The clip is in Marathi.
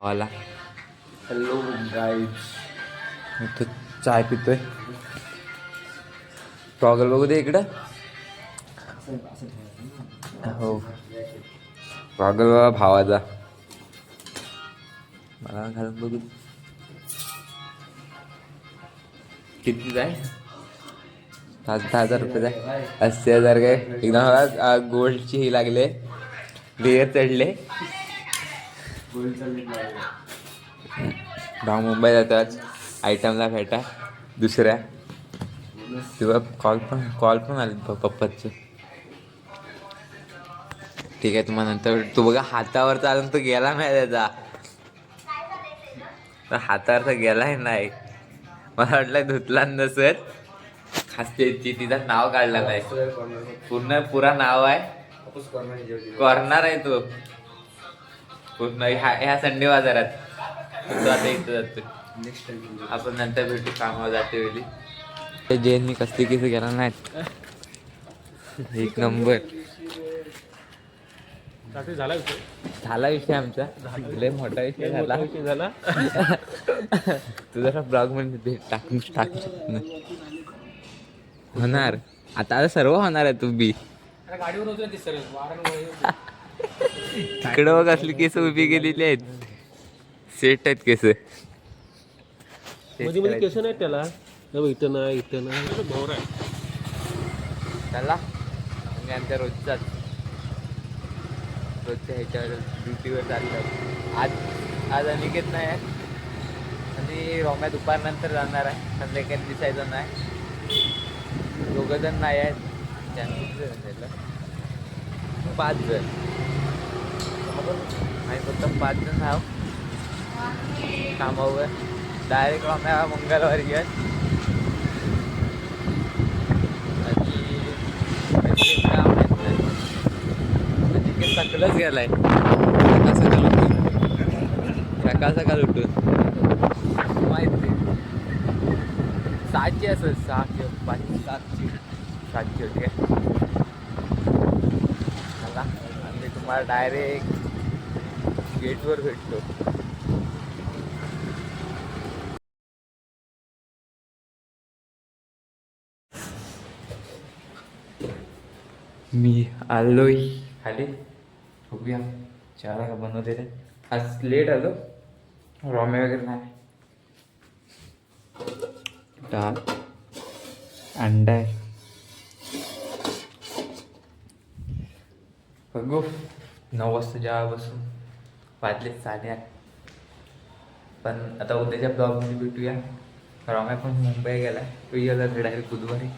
आला. हॅलो गाईज, इथं चाय पितोय. टॉगल बघू दे इकडं. हो, टॉगल बाबा भावाचा. मला घालून बघू दे. किती जाय? 10,000 रुपये जाय. 80,000 काय एकदम गोल्डची ही लागले, लेयर चढले. भाऊ मुंबई जातात आयटमला भेटा दुसऱ्या. तेव्हा कॉल पण आले पप्पाचे. ठीक आहे, तुम्हाला नंतर तू बघा हातावर चालून तो गेला नाही त्याचा. तर हातावर तर गेलाय नाही. मला वाटलं धुतला नसत. हसते तिचं नाव काढलं नाही. पुरा नाव आहे. कॉर्नर आहे तो पूर्ण ह्या संडे बाजारात. तो आता इथं जातो. आपण नंतर भेटू कामावर जाते वेळी. ते जेन मी कसली केस गेला नाहीत. एक नंबर झाला विषय आमचा. लय मोठा विषय झाला. तू जरा ब्लॉग मध्ये टाकू शकत नाही. होणार आता सर्व होणार आहे. तू बी तिकडं बघ असली केस उभी केलेली आहेत. सेट आहेत केस. मध्ये केस नाही त्याला. इथं नाही भोर आहे त्याला. म्हणजे आमच्या रोजच्या ह्याच्यावर ड्युटीवर चाललं. आज अनिकेत नाही आहे आणि रोम्या दुपारनंतर जाणार आहे. संध्याकाळी दिसायचं नाही. दोघं जण नाही आहेत. 5 जण आणि फक्त 5 जण आहो कामावर. डायरेक्ट रोम्या मंगळवारी घेऊन आणि सकाळच गेलाय. सकाळ उठून माहिती 7ची असेल. 6 किंवा 7ची होती काय मला. आणि तुम्हाला डायरेक्ट गेटवर भेटतो. मी आलोय खाली. बघूया चहा का बनवलेलं. आज लेट आलो. रॉमे वगैरे नाही. डाळ अंडा आहे. बघू 9 वाजता जेव्हा बसून. वाजले 8:30. पण आता उद्याच्या ब्लॉगमध्ये भेटूया. रॉम्या पण मुंबई गेला. तो गेला डायरेक्ट बुधवारी.